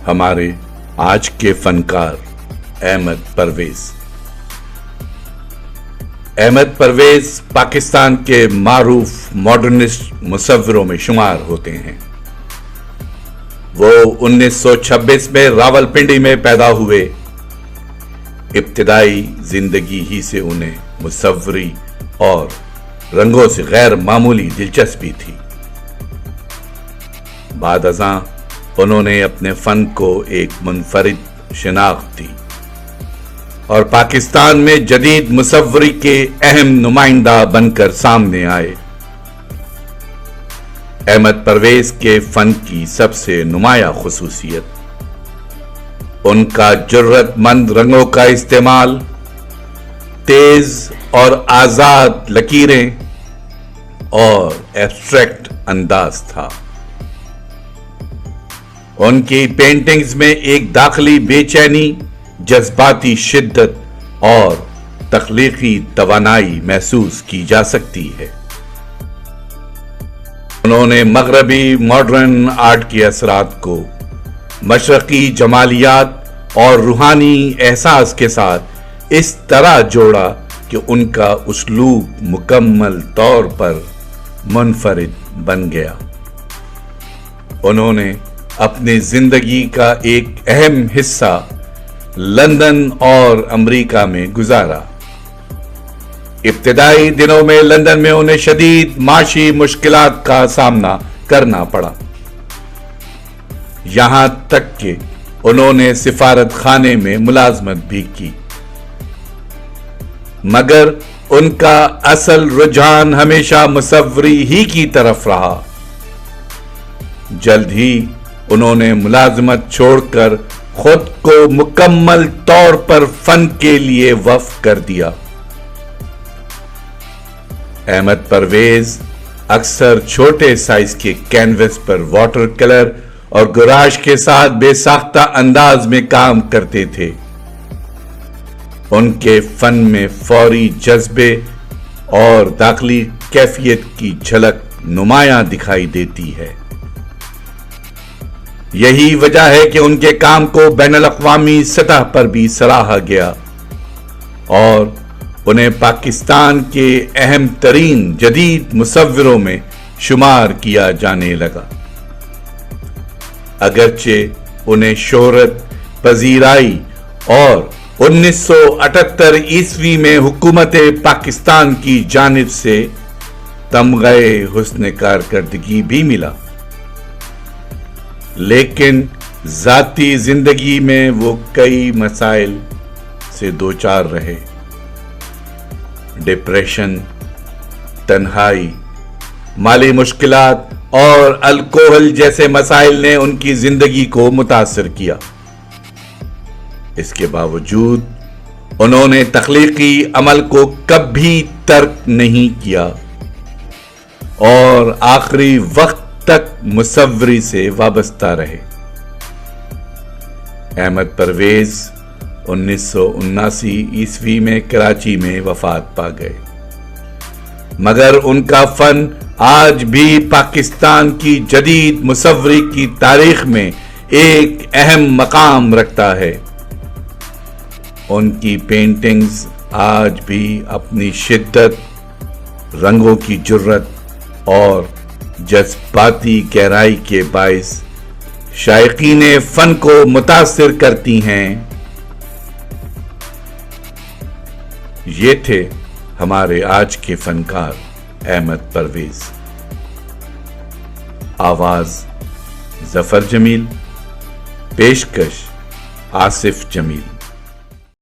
ہمارے آج کے فنکار احمد پرویز۔ احمد پرویز پاکستان کے معروف ماڈرنسٹ مصوروں میں شمار ہوتے ہیں۔ وہ 1926 میں راولپنڈی میں پیدا ہوئے۔ ابتدائی زندگی ہی سے انہیں مصوری اور رنگوں سے غیر معمولی دلچسپی تھی۔ بعد ازاں انہوں نے اپنے فن کو ایک منفرد شناخت دی اور پاکستان میں جدید مصوری کے اہم نمائندہ بن کر سامنے آئے۔ احمد پرویز کے فن کی سب سے نمایاں خصوصیت ان کا جرأت مند رنگوں کا استعمال، تیز اور آزاد لکیریں اور ایبسٹریکٹ انداز تھا۔ ان کی پینٹنگز میں ایک داخلی بے چینی، جذباتی شدت اور تخلیقی توانائی محسوس کی جا سکتی ہے۔ انہوں نے مغربی ماڈرن آرٹ کے اثرات کو مشرقی جمالیات اور روحانی احساس کے ساتھ اس طرح جوڑا کہ ان کا اسلوب مکمل طور پر منفرد بن گیا۔ انہوں نے اپنی زندگی کا ایک اہم حصہ لندن اور امریکہ میں گزارا۔ ابتدائی دنوں میں لندن میں انہیں شدید معاشی مشکلات کا سامنا کرنا پڑا، یہاں تک کہ انہوں نے سفارت خانے میں ملازمت بھی کی، مگر ان کا اصل رجحان ہمیشہ مصوری ہی کی طرف رہا۔ جلد ہی انہوں نے ملازمت چھوڑ کر خود کو مکمل طور پر فن کے لیے وقف کر دیا۔ احمد پرویز اکثر چھوٹے سائز کے کینوس پر واٹر کلر اور گراش کے ساتھ بے ساختہ انداز میں کام کرتے تھے۔ ان کے فن میں فوری جذبے اور داخلی کیفیت کی جھلک نمایاں دکھائی دیتی ہے۔ یہی وجہ ہے کہ ان کے کام کو بین الاقوامی سطح پر بھی سراہا گیا اور انہیں پاکستان کے اہم ترین جدید مصوروں میں شمار کیا جانے لگا۔ اگرچہ انہیں شہرت پذیرائی اور 1978 عیسوی میں حکومت پاکستان کی جانب سے تمغہ حسن کارکردگی بھی ملا، لیکن ذاتی زندگی میں وہ کئی مسائل سے دوچار رہے۔ ڈپریشن، تنہائی، مالی مشکلات اور الکوہل جیسے مسائل نے ان کی زندگی کو متاثر کیا۔ اس کے باوجود انہوں نے تخلیقی عمل کو کبھی ترک نہیں کیا اور آخری وقت تک مصوری سے وابستہ رہے۔ احمد پرویز 1979 عیسوی میں کراچی میں وفات پا گئے، مگر ان کا فن آج بھی پاکستان کی جدید مصوری کی تاریخ میں ایک اہم مقام رکھتا ہے۔ ان کی پینٹنگز آج بھی اپنی شدت، رنگوں کی جرأت اور جذباتی گہرائی کے باعث شائقین فن کو متاثر کرتی ہیں۔ یہ تھے ہمارے آج کے فنکار احمد پرویز۔ آواز ظفر جمیل، پیشکش آصف جمیل۔